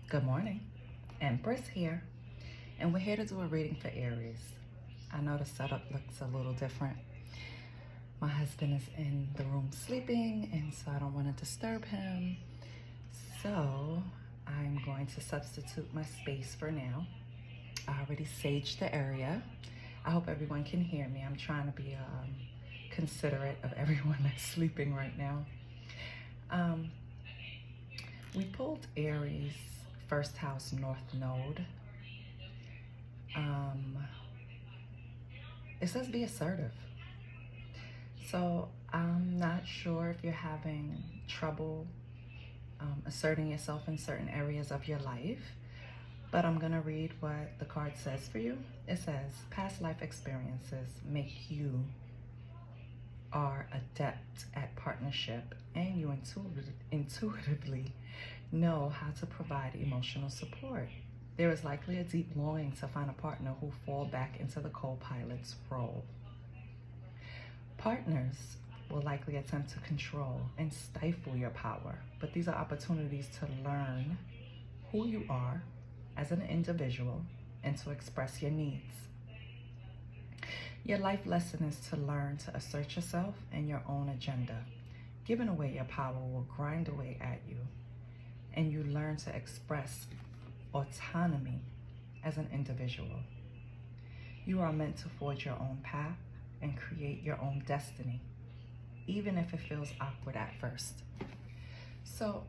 Good morning, Empress here, and we're here to do a reading for Aries. I know the setup looks a little different. My husband is in the room sleeping, and so I don't want to disturb him. So I'm going to substitute my space for now. I already saged the area. I hope everyone can hear me. I'm trying to be considerate of everyone that's sleeping right now. We pulled Aries first house north node. It says be assertive. So I'm not sure if you're having trouble asserting yourself in certain areas of your life, but I'm gonna read what the card says for you. It says past life experiences make you are adept at partnership, and you intuitively know how to provide emotional support. There is likely a deep longing to find a partner who fall back into the co-pilot's role. Partners will likely attempt to control and stifle your power, but these are opportunities to learn who you are as an individual and to express your needs. Your life lesson is to learn to assert yourself and your own agenda. Giving away your power will grind away at you, and you learn to express autonomy as an individual. You are meant to forge your own path and create your own destiny, even if it feels awkward at first. So,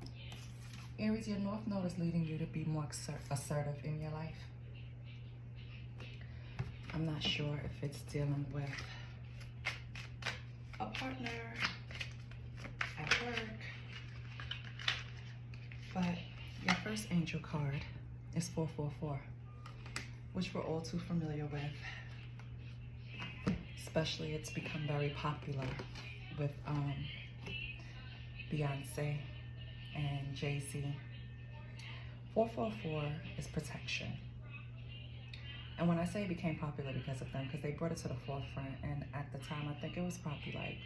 Aries, your North Node is leading you to be more assertive in your life. I'm not sure if it's dealing with a partner at work, but your first angel card is 444, which we're all too familiar with. Especially it's become very popular with Beyonce and Jay-Z. 444 is protection. And when I say it became popular because of them, because they brought it to the forefront, and at the time, I think it was probably like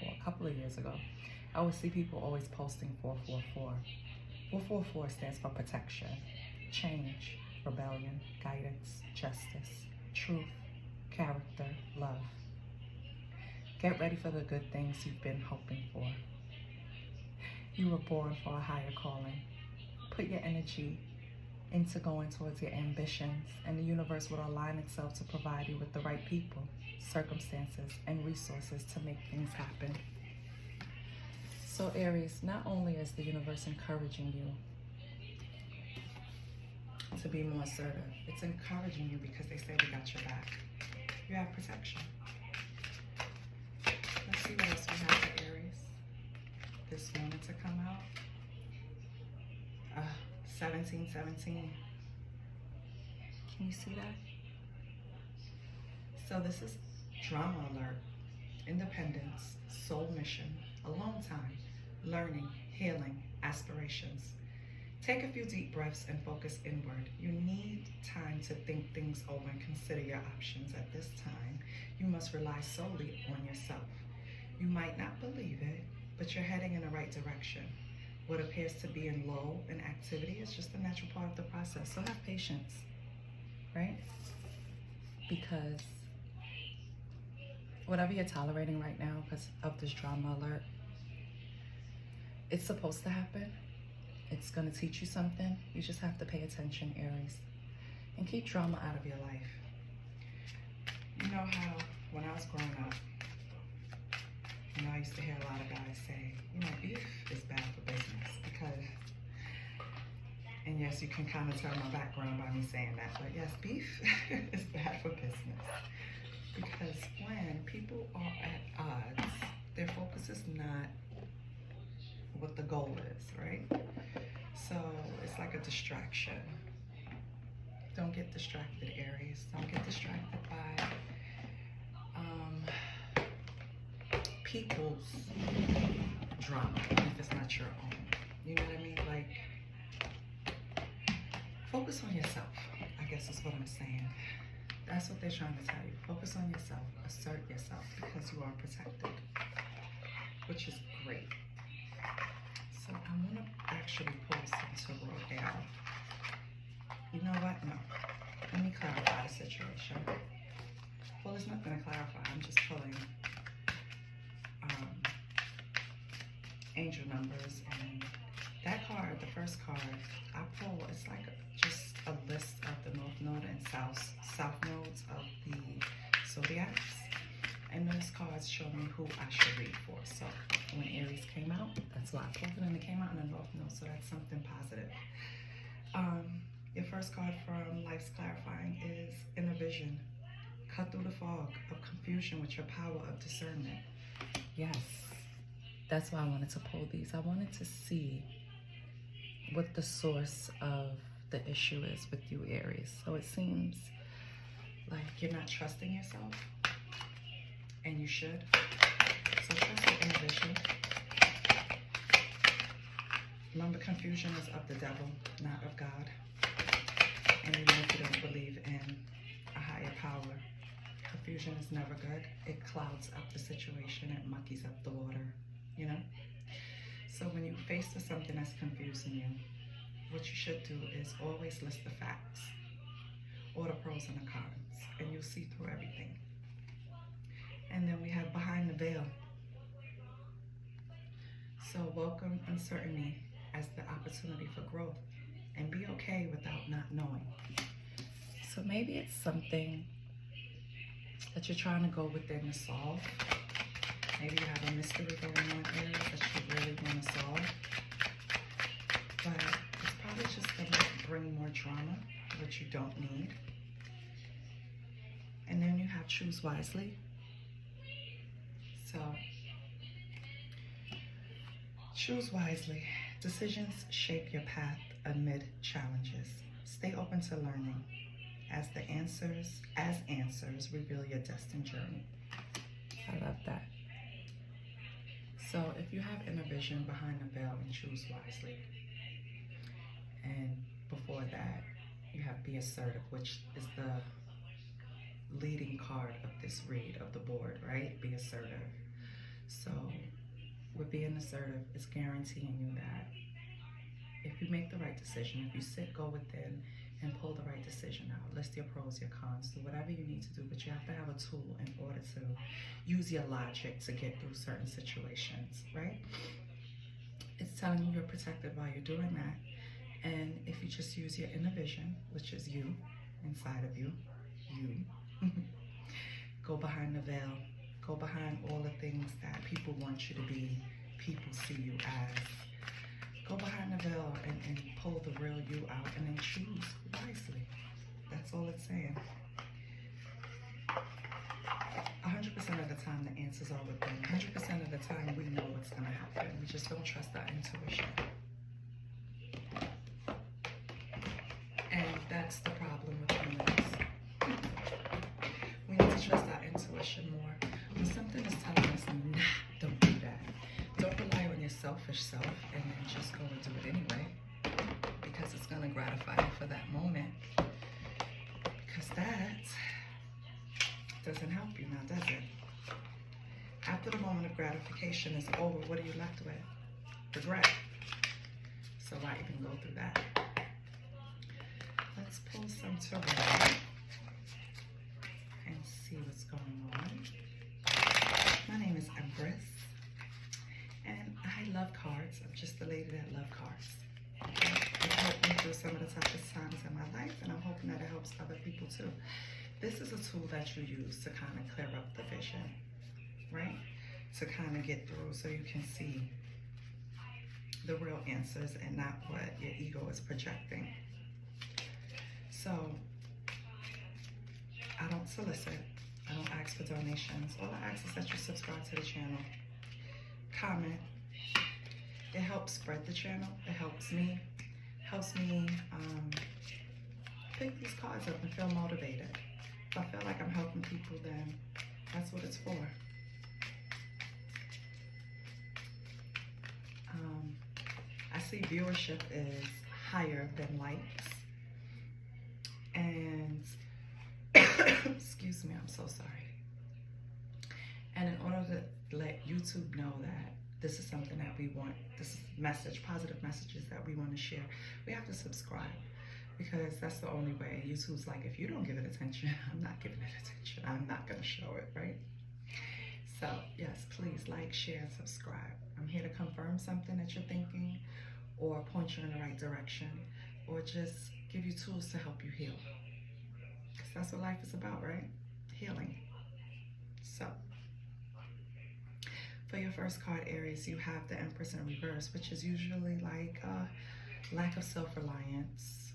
a couple of years ago, I would see people always posting 444. 444 stands for protection, change, rebellion, guidance, justice, truth, character, love. Get ready for the good things you've been hoping for. You were born for a higher calling. Put your energy into going towards your ambitions, and the universe will align itself to provide you with the right people, circumstances, and resources to make things happen. So Aries, not only is the universe encouraging you to be more assertive, it's encouraging you because they say we got your back. You have protection. Let's see what else we have for Aries. This wanted to come out. 1717. Can you see that? So this is drama alert, independence, soul mission, alone time, learning, healing, aspirations. Take a few deep breaths and focus inward. You need time to think things over and consider your options. At this time, you must rely solely on yourself. You might not believe it, but you're heading in the right direction. What appears to be in lull in activity is just a natural part of the process. So have patience, right? Because whatever you're tolerating right now because of this drama alert, it's supposed to happen. It's going to teach you something. You just have to pay attention, Aries, and keep drama out of your life. You know how when I was growing up, I used to hear a lot of guys say, beef is bad for business because, and yes, you can kind of tell my background by me saying that, but yes, beef is bad for business because when people are at odds, their focus is not what the goal is, right? So it's like a distraction. Don't get distracted, Aries. Don't get distracted by people's drama if it's not your own. You know what I mean? Like, focus on yourself, I guess is what I'm saying. That's what they're trying to tell you. Focus on yourself, assert yourself, because you are protected, which is great. So I'm gonna actually pull some into raw hell. You know what? No. Let me clarify the situation. Well, it's not going to clarify. I'm just pulling angel numbers, and that card, the first card I pull, it's like just a list of the North Node and South nodes of the zodiacs. And those cards show me who I should read for. So when Aries came out, that's why I pulled it, and it came out in the North Node, so that's something positive. Your first card from Life's Clarifying is Inner Vision. Cut through the fog of confusion with your power of discernment. Yes, that's why I wanted to pull these. I wanted to see what the source of the issue is with you, Aries. So it seems like you're not trusting yourself, and you should. So trust your inner vision. Remember, confusion is of the devil, not of God. And even if you don't believe in a higher power, confusion is never good. It clouds up the situation. It muckies up the water, you know? So when you face with something that's confusing you, what you should do is always list the facts, or the pros and the cons, and you'll see through everything. And then we have Behind the Veil. So welcome uncertainty as the opportunity for growth, and be okay without not knowing. So maybe it's something that you're trying to go within to solve. Maybe you have a mystery going on, Aries, that you really want to solve. But it's probably just going to bring more drama, which you don't need. And then you have Choose Wisely. So, choose wisely. Decisions shape your path amid challenges. Stay open to learning as answers reveal your destined journey. I love that. So if you have inner vision, Behind the Veil, and Choose Wisely, and before that you have Be Assertive, which is the leading card of this read of the board, right? Be assertive. So with being assertive, it's guaranteeing you that if you make the right decision, if you sit, go within, and pull the right decision out, list your pros, your cons, do whatever you need to do, but you have to have a tool in order to use your logic to get through certain situations, right? It's telling you you're protected while you're doing that. And if you just use your inner vision, which is you, inside of you, go behind the veil, go behind all the things that people want you to be, people see you as. Go behind the veil and pull the real you out, and then choose wisely. That's all it's saying. 100% of the time, the answers are within. 100% of the time, we know what's going to happen. We just don't trust our intuition. And that's the problem with humans. We need to trust our intuition more. When something is telling us, nah, don't do that. Don't rely on your selfish self and then just go and do it anyway, because it's going to gratify you for that moment. Because that doesn't help you now, does it? After the moment of gratification is over, what are you left with? Regret. So why even go through that? Let's pull some tarot and see what's going on. My name is Empress, and I love cards. I'm just the lady that loves cards. Okay? It helped me through some of the toughest times in my life, and I'm hoping that it helps other people too. This is a tool that you use to kind of clear up the vision, right? To kind of get through so you can see the real answers and not what your ego is projecting. So, I don't solicit. I don't ask for donations. All I ask is that you subscribe to the channel. Comment. It helps spread the channel. It helps me. Pick these cards up and feel motivated. If I feel like I'm helping people, then that's what it's for. I see viewership is higher than likes. And, excuse me, I'm so sorry. And in order to let YouTube know that this is something that we want, this message, positive messages that we want to share, we have to subscribe, because that's the only way. YouTube's like, if you don't give it attention, I'm not giving it attention. I'm not going to show it, right? So yes, please like, share, and subscribe. I'm here to confirm something that you're thinking, or point you in the right direction, or just give you tools to help you heal. Because that's what life is about, right? Healing. So, for your first card, Aries, you have the Empress in reverse, which is usually like lack of self-reliance,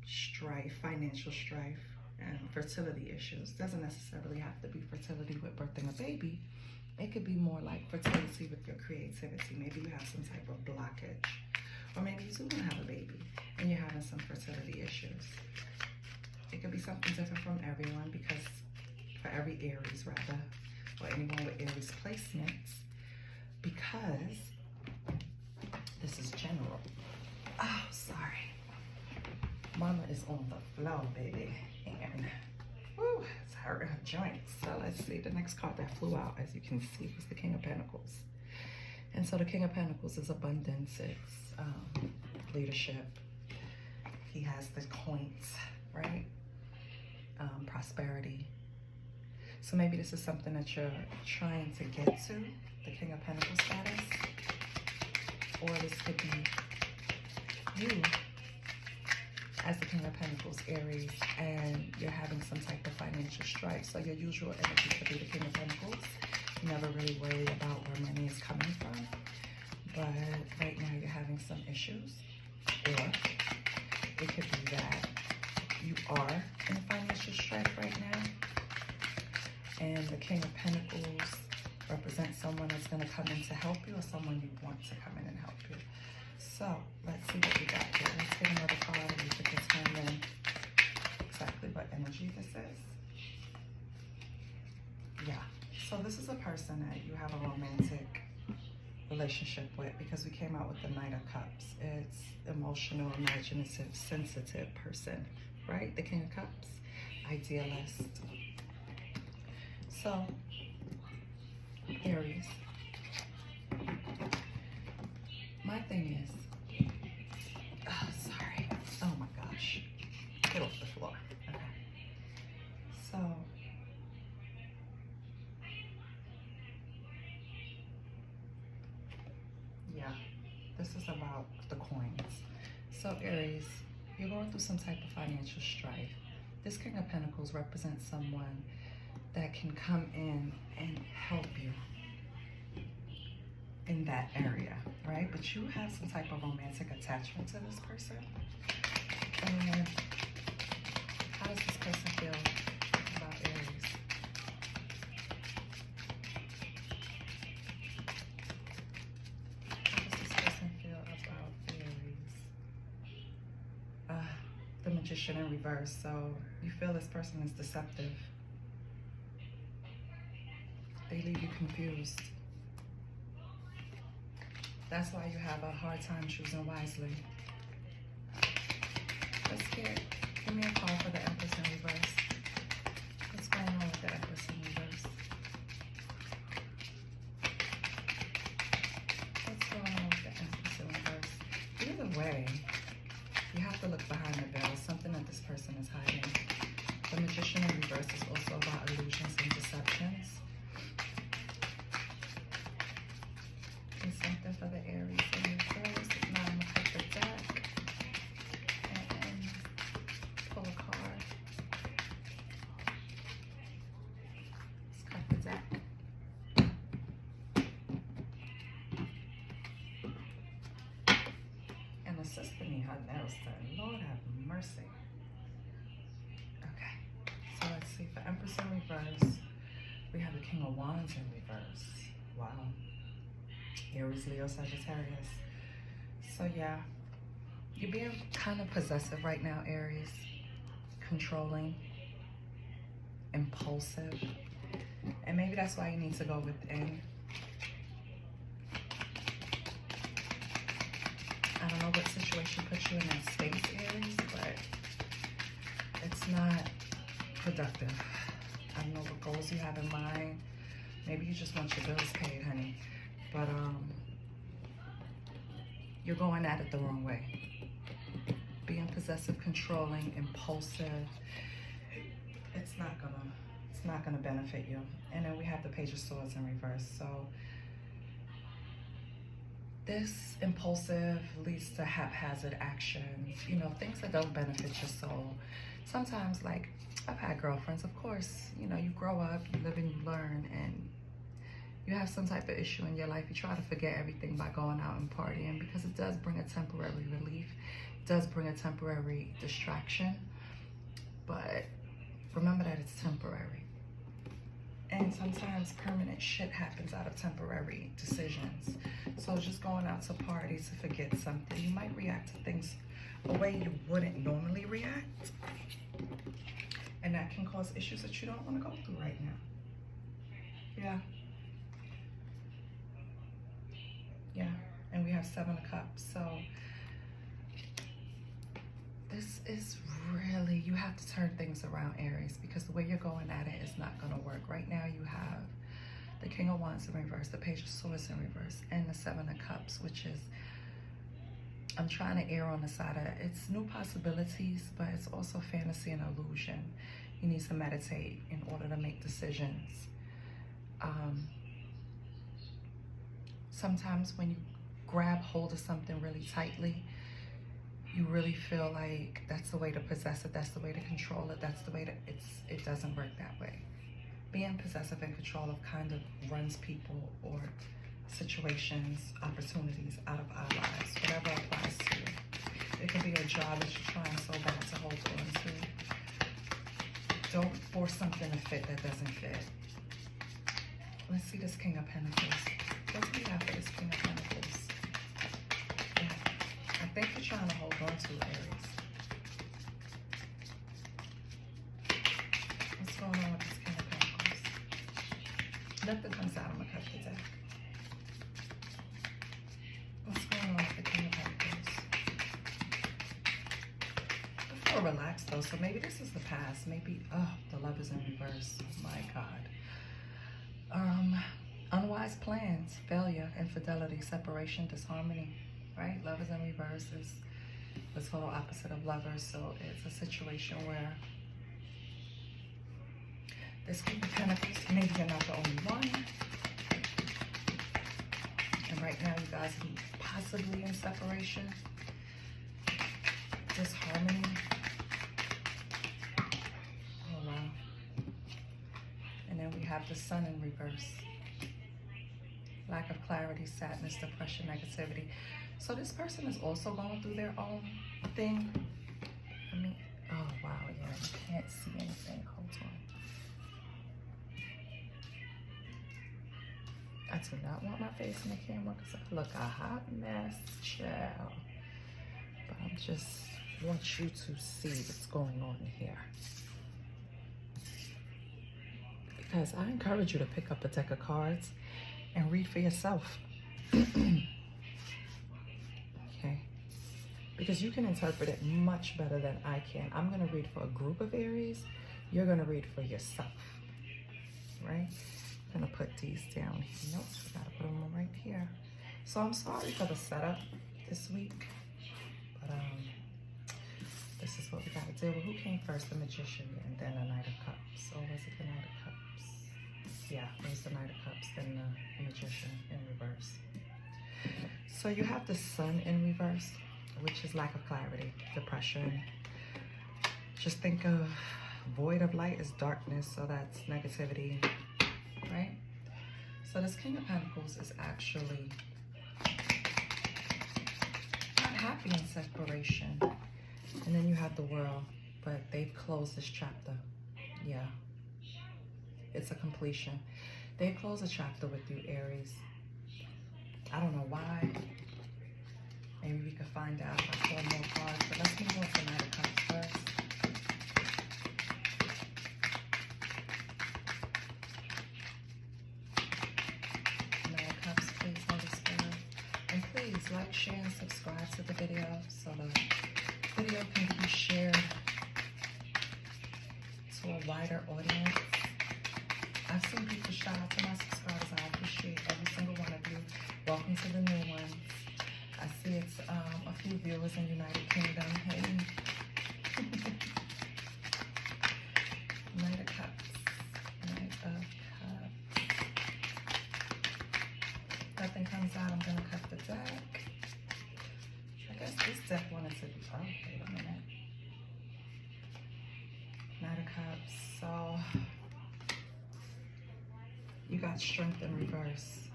strife, financial strife, and fertility issues. Doesn't necessarily have to be fertility with birthing a baby. It could be more like fertility with your creativity. Maybe you have some type of blockage, or maybe you do want to have a baby and you're having some fertility issues. It could be something different from everyone, because for every Aries, rather, or anyone with Aries placements, because this is general. Oh, sorry. Mama is on the floor, baby. And woo, it's hurting her joints. So let's see. The next card that flew out, as you can see, was the King of Pentacles. And so the King of Pentacles is abundance. It's leadership. He has the coins, right? Prosperity. So maybe this is something that you're trying to get to, the King of Pentacles status. Or this could be you as the King of Pentacles, Aries, and you're having some type of financial strife. So your usual energy could be the King of Pentacles. You never really worry about where money is coming from. But right now you're having some issues. Or it could be that you are in a financial strife right now. And the King of Pentacles represents someone that's going to come in to help you, or someone you want to come in and help you. So let's see what we got here. Let's get another card and we can determine exactly what energy this is. Yeah. So this is a person that you have a romantic relationship with, because we came out with the Knight of Cups. It's emotional, imaginative, sensitive person, right? The King of Cups, idealist. So, Aries, my thing is, oh, sorry. Oh my gosh. Get off the floor. Okay. So, yeah, this is about the coins. So, Aries, you're going through some type of financial strife. This King of Pentacles represents someone that can come in and help you in that area, right? But you have some type of romantic attachment to this person. And how does this person feel about Aries? How does this person feel about Aries? The Magician in reverse. So you feel this person is deceptive. They leave you confused. That's why you have a hard time choosing wisely. Give me a call for the Empress in reverse. What's going on with the Empress in reverse? What's going on with the Empress in reverse? Either way, you have to look behind the veil. Something that this person is hiding. The Magician in reverse is also about illusions and deceptions. Something for the Aries in reverse. Now I'm going to cut the deck and pull a card. Let's cut the deck. And assisting me, her nails done. Lord have mercy. Okay, so let's see. For Empress in reverse, we have the King of Wands in reverse. Wow. Aries, Leo, Sagittarius. So yeah, you're being kind of possessive right now, Aries. Controlling, impulsive, and maybe that's why you need to go within. I don't know what situation put you in that space, Aries, but it's not productive. I don't know what goals you have in mind. Maybe you just want your bills paid, honey. but you're going at it the wrong way. Being possessive, controlling, impulsive, it's not gonna benefit you. And then we have the Page of Swords in reverse. So this impulsive leads to haphazard actions, you know, things that don't benefit your soul. Sometimes, like, I've had girlfriends, of course, you know, you grow up, you live and you learn, and you have some type of issue in your life. You try to forget everything by going out and partying, because it does bring a temporary relief. It does bring a temporary distraction. But remember that it's temporary. And sometimes permanent shit happens out of temporary decisions. So just going out to parties to forget something, you might react to things a way you wouldn't normally react. And that can cause issues that you don't want to go through right now. Yeah. Yeah. And we have 7 of Cups. So this is really, you have to turn things around, Aries, because the way you're going at it is not going to work. Right now you have the King of Wands in reverse, the Page of Swords in reverse, and the 7 of Cups, which is, I'm trying to err on the side of, it's new possibilities, but it's also fantasy and illusion. You need to meditate in order to make decisions. Sometimes when you grab hold of something really tightly, you really feel like that's the way to possess it, that's the way to control it, that's the way to, it doesn't work that way. Being possessive and control of kind of runs people or situations, opportunities out of our lives, whatever applies to you. It could be a job that you're trying so bad to hold on to. Don't force something to fit that doesn't fit. Let's see this King of Pentacles. What do we have for this King of Pentacles? Yeah. I think you're trying to hold on to, Aries. What's going on with this King of Pentacles? Nothing comes out. I'm going to cut the deck. What's going on with the King of Pentacles? I feel relaxed though, so maybe this is the past. Maybe, oh, the Love is in reverse. Oh my God. Unwise plans, failure, infidelity, separation, disharmony, right? Love is in reverse is the total opposite of Lovers, so it's a situation where this King of Pentacles, maybe you're not the only one, and right now you guys are possibly in separation, disharmony. Oh wow. And then we have the Sun in reverse. Lack of clarity, sadness, depression, negativity. So this person is also going through their own thing. I mean, oh wow, yeah, you can't see anything. Hold on. I do not want my face in the camera because I look a hot mess, child. But I just want you to see what's going on here. Because I encourage you to pick up a deck of cards and read for yourself. Okay? Because you can interpret it much better than I can. I'm going to read for a group of Aries. You're going to read for yourself. Right? I'm going to put these down here. Nope, I got to put them right here. So I'm sorry for the setup this week. But this is what we got to deal with. Who came first? The Magician and then the Knight of Cups. So was it the Knight of Cups? Yeah, it was the Knight of Cups, then the Magician in reverse. So you have the Sun in reverse, which is lack of clarity, depression. Just think of void of light is darkness, so that's negativity, right? So this King of Pentacles is actually not happy in separation. And then you have the World, but they've closed this chapter. Yeah. It's a completion. They close a chapter with you, Aries. I don't know why. Maybe we can find out if I pull more cards. But let's move on to Knight of Cups first. Knight of Cups, please, Holy Spirit. And please like, share, and subscribe to the video so the video can be shared to a wider audience. I've seen people shout out to my subscribers. I appreciate every single one of you. Welcome to the new ones. I see it's a few viewers in the United Kingdom. Hey. Knight of Cups. Knight of Cups. Nothing comes out, I'm going to cut the deck. I guess this deck wanted to be... Oh, wait a minute. Knight of Cups. So, you got strength in reverse.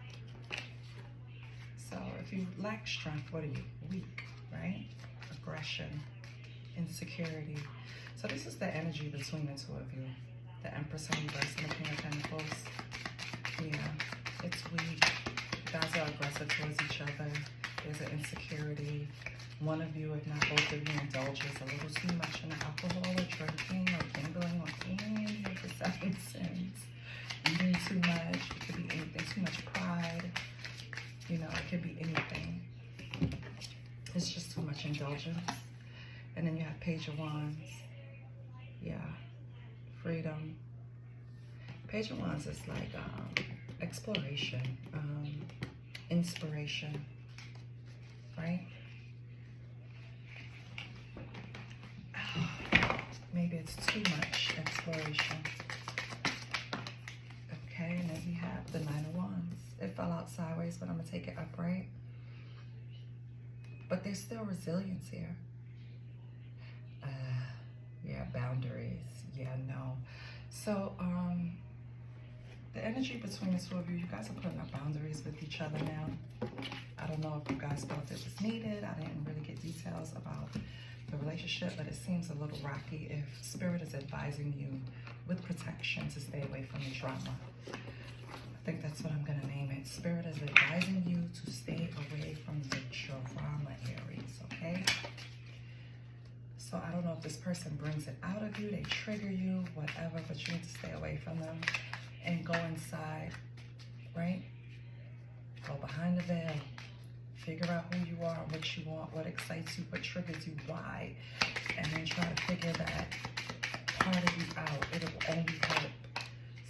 So, if you lack strength, what are you? Weak, right? Aggression, insecurity. So, this is the energy between the two of you. The Empress in reverse and the King of Pentacles. Yeah, it's weak. You guys are aggressive towards each other. There's an insecurity. One of you, if not both of you, indulges a little too much in alcohol or drinking or gambling or any of the seven sins. Eating too much. It could be anything. Too much pride. You know, it could be anything. It's just too much indulgence. And then you have Page of Wands. Yeah. Freedom. Page of Wands is like exploration, inspiration, right? Maybe it's too much exploration. Okay, and then we have the Nine of Wands. It fell out sideways, but I'm going to take it upright. But there's still resilience here. Yeah, boundaries. Yeah, no. So, the energy between the two of you, you guys are putting up boundaries with each other now. I don't know if you guys felt it was needed. I didn't really get details about the relationship, but it seems a little rocky if Spirit is advising you with protection to stay away from the drama. I think that's what I'm going to name it. Spirit is advising you to stay away from the drama, Aries, okay? So I don't know if this person brings it out of you, they trigger you, whatever, but you need to stay away from them and go inside, right? Go behind the veil. Figure out who you are, what you want, what excites you, what triggers you, why, and then try to figure that part of you out. It will only help.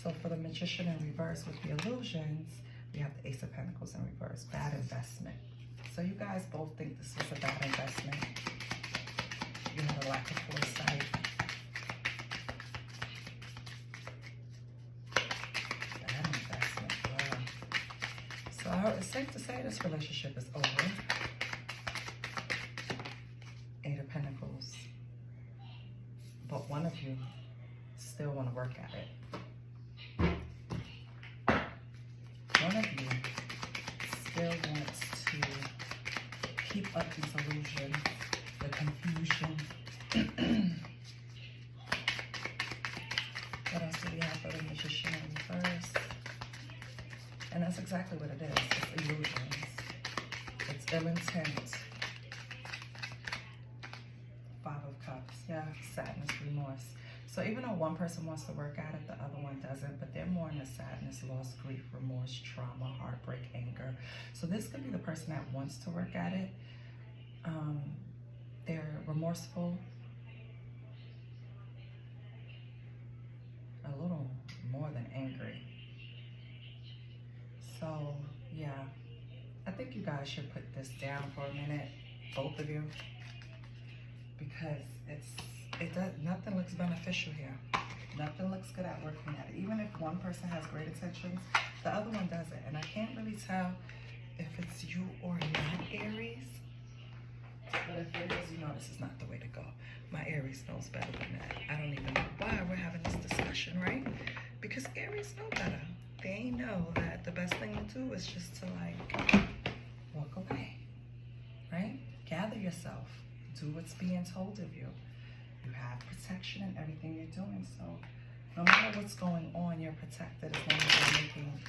So for the Magician in reverse with the illusions, we have the Ace of Pentacles in reverse. Bad investment. So you guys both think this was a bad investment. You had a lack of foresight. Bad investment. Wow. So it's safe to say this relationship is over. Eight of Pentacles. But one of you still want to work at it. One of you still wants to keep up these illusions, the confusion. What else do we have for the Magician in reverse? And that's exactly what it is. It's illusions. It's ill intent. Five of Cups. Yeah, sadness, remorse. So even though one person wants to work at it, the other one doesn't, but they're more in the sadness, loss, grief, remorse, trauma, heartbreak, anger. So this could be the person that wants to work at it. They're remorseful, a little more than angry. So yeah, I think you guys should put this down for a minute, both of you, because nothing looks beneficial here. Nothing looks good at working at it. Even if one person has great intentions, the other one doesn't. And I can't really tell if it's you or not, Aries. But if it is, you know this is not the way to go. My Aries knows better than that. I don't even know why we're having this discussion, right? Because Aries know better. They know that the best thing to do is just to like walk away, right? Gather yourself. Do what's being told of you. You have protection in everything you're doing. So no matter what's going on, you're protected as long as you're making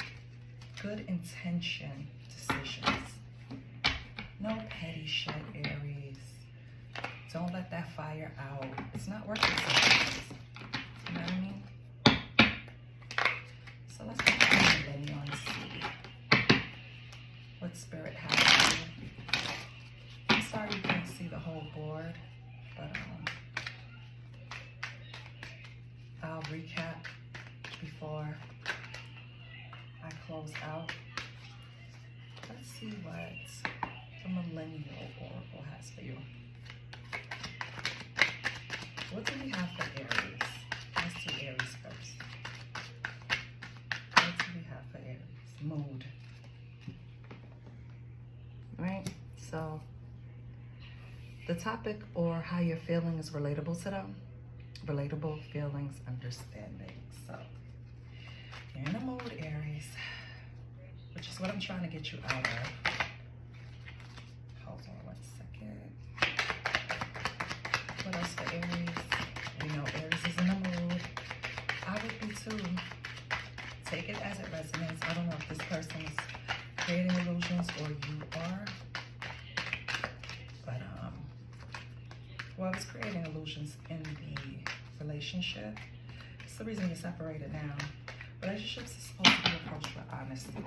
good intention decisions. No petty shit, Aries. Don't let that fire out. It's not working sometimes. You know what I mean? So let's put Lenny on see what Spirit has for you. I'm sorry you can't see the whole board, but I'll recap before millennial oracle has for you. What do we have for Aries? Let's do Aries first. What do we have for Aries? Mood. Right? So, the topic or how you're feeling is relatable to them. Relatable feelings, understanding. So, you're in a mood, Aries, which is what I'm trying to get you out of. Hold on 1 second. What else for Aries? We know Aries is in the mood. I would be too. Take it as it resonates. I don't know if this person is creating illusions or you are. But whoever's creating illusions in the relationship, it's the reason you're separated now. Relationships are supposed to be approached with honesty,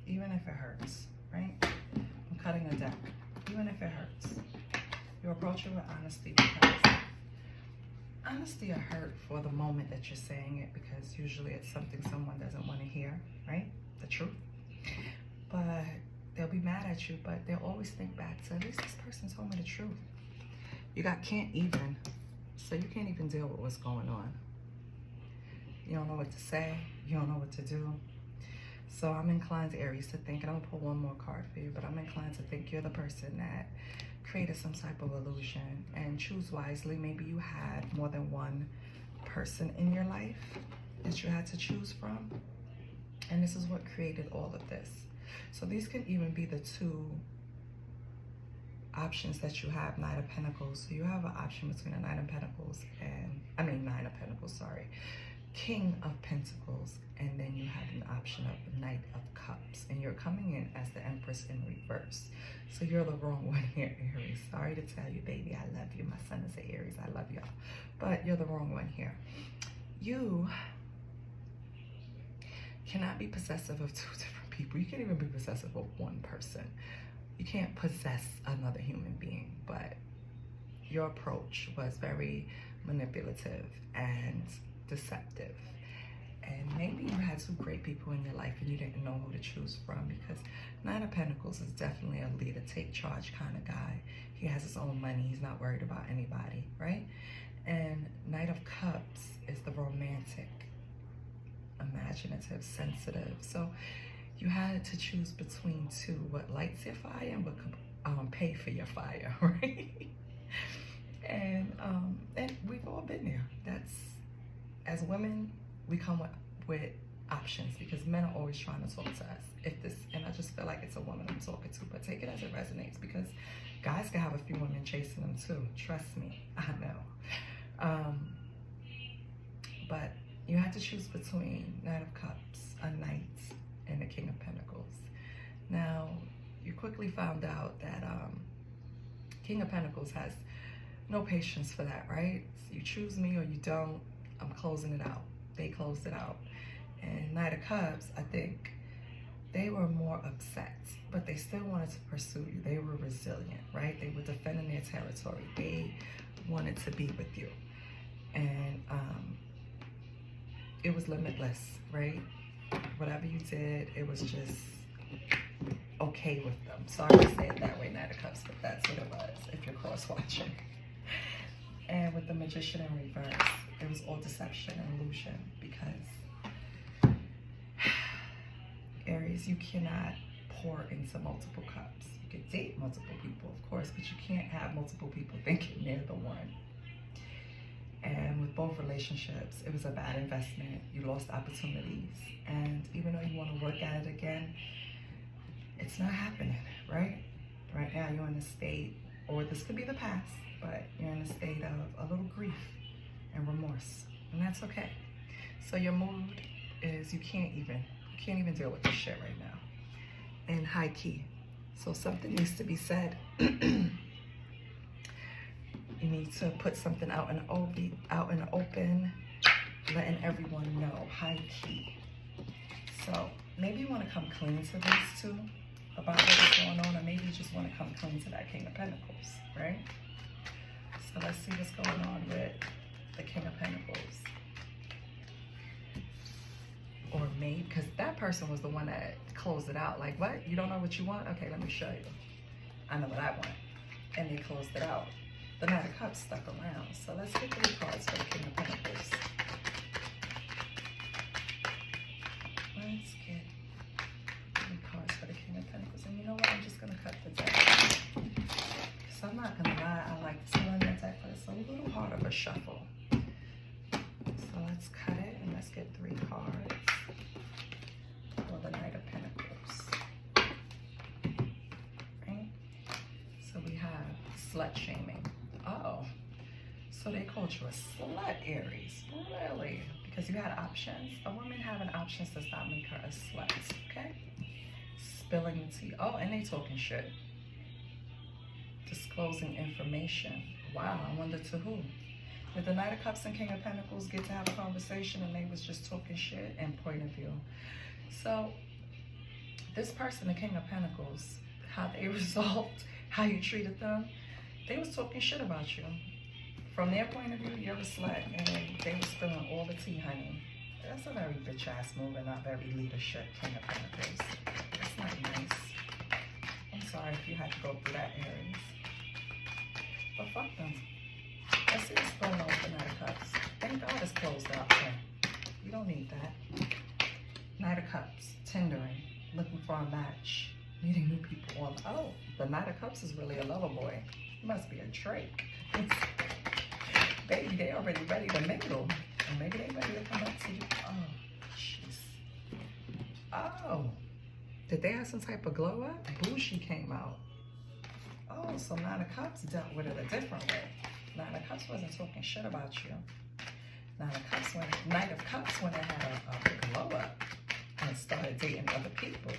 even if it hurts, right? I'm cutting a deck. Even if it hurts, you approach it with honesty, because honesty or hurt for the moment that you're saying it, because usually it's something someone doesn't want to hear, right? The truth. But they'll be mad at you, but they'll always think back to, at least this person told me the truth. You got can't even, so you can't even deal with what's going on. You don't know what to say. You don't know what to do. So I'm inclined, Aries, to think, and I'm going to pull one more card for you, but I'm inclined to think you're the person that created some type of illusion. And choose wisely. Maybe you had more than one person in your life that you had to choose from. And this is what created all of this. So these can even be the two options that you have, Knight of Pentacles. So you have an option between a Knight of Pentacles and, Nine of Pentacles, sorry. King of Pentacles, and then you have an option of Knight of Cups, and you're coming in as the Empress in reverse. So you're the wrong one here, Aries. Sorry to tell you, baby, I love you. My son is an Aries. I love y'all, but you're the wrong one here. You cannot be possessive of two different people. You can't even be possessive of one person. You can't possess another human being, but your approach was very manipulative and deceptive. And maybe you had two great people in your life and you didn't know who to choose from, because Nine of Pentacles is definitely a leader, take charge kind of guy. He has his own money. He's not worried about anybody, right? And Knight of Cups is the romantic, imaginative, sensitive. So you had to choose between two, what lights your fire and what could pay for your fire, right? And we've all been there. That's, as women, we come with options, because men are always trying to talk to us. And I just feel like it's a woman I'm talking to, but take it as it resonates, because guys can have a few women chasing them too. Trust me, I know. But you have to choose between Knight of Cups, a Knight, and the King of Pentacles. Now, you quickly found out that King of Pentacles has no patience for that, right? So you choose me or you don't, I'm closing it out. They closed it out. And Knight of Cups, I think they were more upset, but they still wanted to pursue you. They were resilient, right? They were defending their territory. They wanted to be with you. And it was limitless, right? Whatever you did, it was just okay with them. Sorry to say it that way, Knight of Cups, but that's what it was, if you're cross-watching. And with the Magician in reverse, it was all deception and illusion, because Aries, you cannot pour into multiple cups. You can date multiple people, of course, but you can't have multiple people thinking they're the one. And with both relationships, it was a bad investment. You lost opportunities. And even though you want to work at it again, it's not happening, right? Right now you're in a state, or this could be the past, but you're in a state of a little grief and remorse. And that's okay. So your mood is you can't even deal with this shit right now. And high key. So something needs to be said. You need to put something out in the open, letting everyone know, high key. So maybe you want to come clean to this too, about what's going on, or maybe you just want to come clean to that King of Pentacles, right? So let's see what's going on with the King of Pentacles. Or maybe, because that person was the one that closed it out. Like, what? You don't know what you want? Okay, let me show you. I know what I want. And they closed it out. The Knight of Cups stuck around. So let's get 3 cards for the King of Pentacles. Let's get 3 cards for the King of Pentacles. And you know what? I'm just going to cut the deck. Because I'm not going to lie, I like to run the deck, but it's a little hard of a shuffle. So let's cut it and let's get 3 cards for the Knight of Pentacles. Right? So we have slut shaming. Oh, so they called you a slut, Aries. Really? Because you had options. A woman having options does not make her a slut, okay? Spilling the tea. Oh, and they talking shit. Disclosing information. Wow, I wonder to who? Did the Knight of Cups and King of Pentacles get to have a conversation and they was just talking shit and point of view? So, this person, the King of Pentacles, how they resolved, how you treated them, they was talking shit about you. From their point of view, you're a slut, and they were spilling all the tea, honey. That's a very bitch-ass move and not very leadership, King of Pentacles. That's not nice. I'm sorry if you had to go through that, Aries. But fuck them. Let's see what's going on with the Knight of Cups. Thank God it's closed up. Okay? You don't need that. Knight of Cups, tendering, looking for a match, meeting new people on. Oh, the Knight of Cups is really a lover boy. He must be a Drake. Baby, they already ready to mingle. Or maybe they ready to come back to you. Oh, jeez. Oh, did they have some type of glow up? Bougie came out. Oh, so Nine of Cups dealt with it a different way. Nine of Cups wasn't talking shit about you. Knight of Cups when it had a glow up and started dating other people.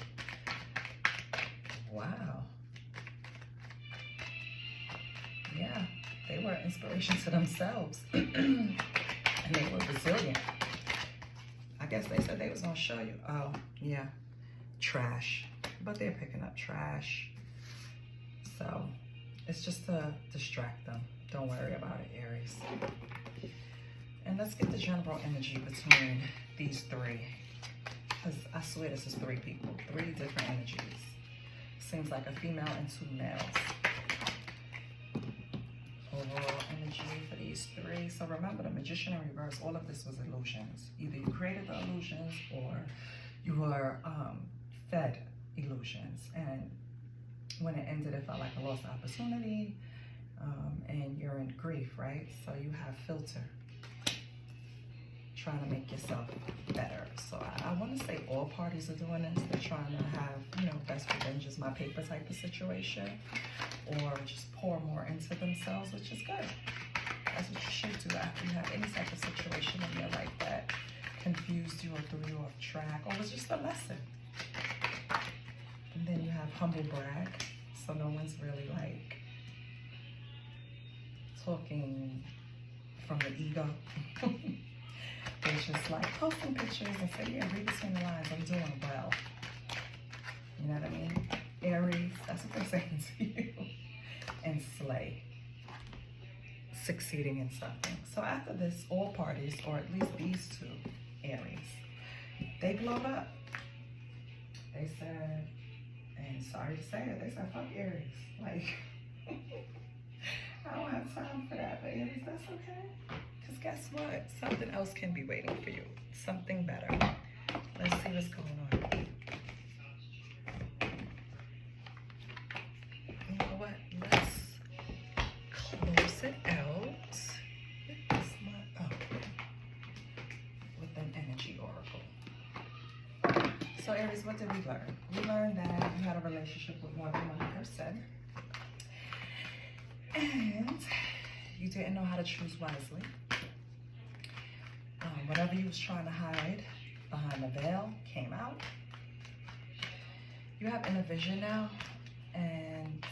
Wow. Yeah, they were inspiration to themselves. And they were resilient. I guess they said they was gonna show you. Oh, yeah, trash. But they're picking up trash. So it's just to distract them. Don't worry about it, Aries. And let's get the general energy between these 3. Because I swear this is 3 people. 3 different energies. Seems like a female and 2 males. Overall energy for these 3. So remember, the Magician in reverse, all of this was illusions. Either you created the illusions or you were fed illusions. And when it ended, it felt like a lost opportunity. And you're in grief, right? So you have filter. Trying to make yourself better. So I want to say all parties are doing this. They're trying to have, you know, best revenge is my paper type of situation, or just pour more into themselves, which is good. That's what you should do after you have any type of situation in your life that confused you or threw you off track, or was just a lesson. And then you have humble brag. So no one's really like talking from the ego. They're just like posting pictures and say, yeah, read between the lines, I'm doing well. You know what I mean? Aries, that's what they're saying to you. And slay. Succeeding in something. So after this, all parties, or at least these 2 Aries, they blowed up. They said, and sorry to say it, they said, fuck Aries. Like, I don't have time for that, but Aries, that's okay. Because guess what? Something else can be waiting for you. Something better. Let's see what's going on. You know what? Let's close it out with this one. Oh, with an energy oracle. So Aries, what did we learn? We learned that you had a relationship with more than one person. And you didn't know how to choose wisely. Whatever you was trying to hide behind the veil came out. You have inner vision now, and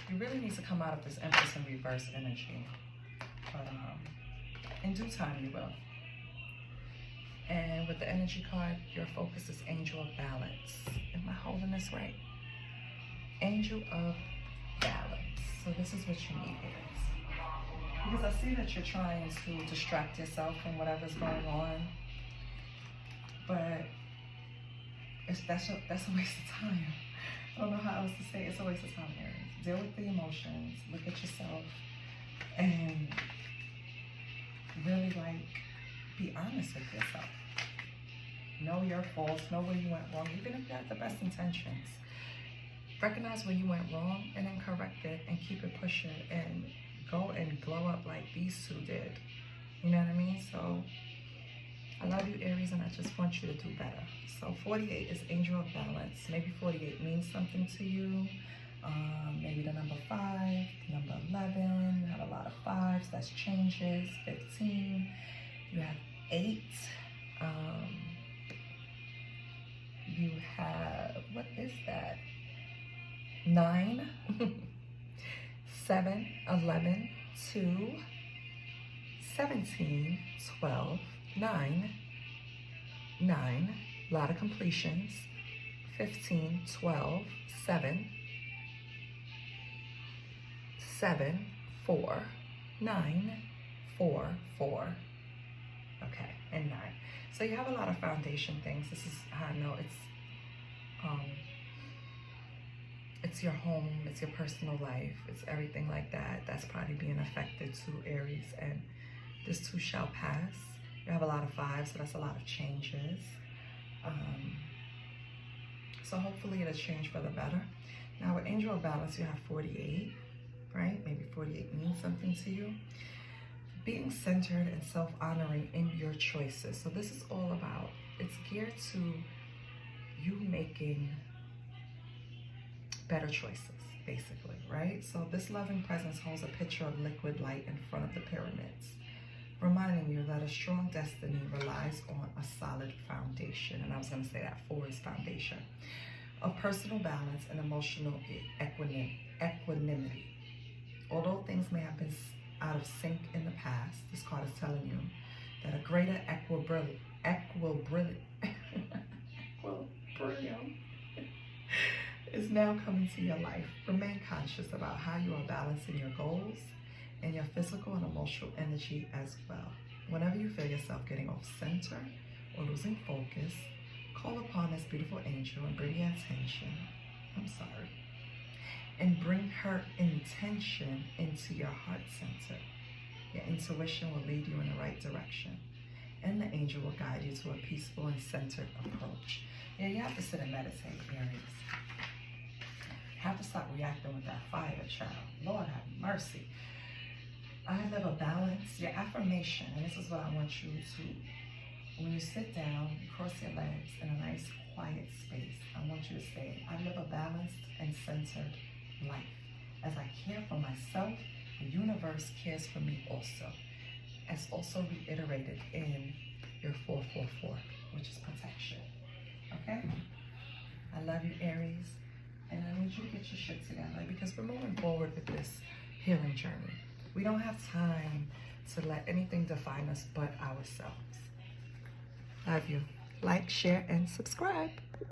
you really need to come out of this Empress in reverse energy. But in due time you will. And with the energy card, your focus is Angel of Balance. Am I holding this right? Angel of Balance. So this is what you need, Aries. Because I see that you're trying to distract yourself from whatever's going on. But that's a waste of time. I don't know how else to say it. It's a waste of time, Aries. deal with the emotions, look at yourself, and really, like, be honest with yourself. Know your faults, know where you went wrong, even if you had the best intentions. Recognize where you went wrong and then correct it and keep it pushing and go and glow up like these two did. You know what I mean? So I love you, Aries, and I just want you to do better. So 48 is angel of balance. Maybe 48 means something to you. Maybe the number 5, number 11. You have a lot of 5s. That's changes. 15. You have 8. You have, what is that? 9, 7, 11, 2, 17, 12, 9, 9, a lot of completions, 15, 12, 7, 7, 4, 9, 4, 4, okay, and 9. So you have a lot of foundation things. This is how I know it's your home, it's your personal life, it's everything like that. That's probably being affected too, Aries, and this too shall pass. You have a lot of 5s, so that's a lot of changes. So hopefully it'll change for the better. Now with angel of balance, you have 48, right? Maybe 48 means something to you. Being centered and self-honoring in your choices. So this is all about, it's geared to you making better choices, basically, right? So this loving presence holds a picture of liquid light in front of the pyramids, reminding you that a strong destiny relies on a solid foundation. And I was going to say that 4 is foundation of personal balance and emotional equanimity. Although things may have been out of sync in the past, this card is telling you that a greater equilibrium is now coming to your life. Remain conscious about how you are balancing your goals and your physical and emotional energy as well. Whenever you feel yourself getting off center or losing focus, call upon this beautiful angel and bring your attention, and bring her intention into your heart center. Your intuition will lead you in the right direction, and the angel will guide you to a peaceful and centered approach. Yeah, you have to sit and meditate, Aries. Have to stop reacting with that fire, child. Lord have mercy. I live a balance. Your affirmation, and this is what I want you to, when you sit down, you cross your legs in a nice quiet space, I want you to say, I live a balanced and centered life. As I care for myself, the universe cares for me also. As also reiterated in your 444, which is protection. Okay? I love you, Aries. And I need you to get your shit together because we're moving forward with this healing journey. We don't have time to let anything define us but ourselves. Love you. Like, share, and subscribe.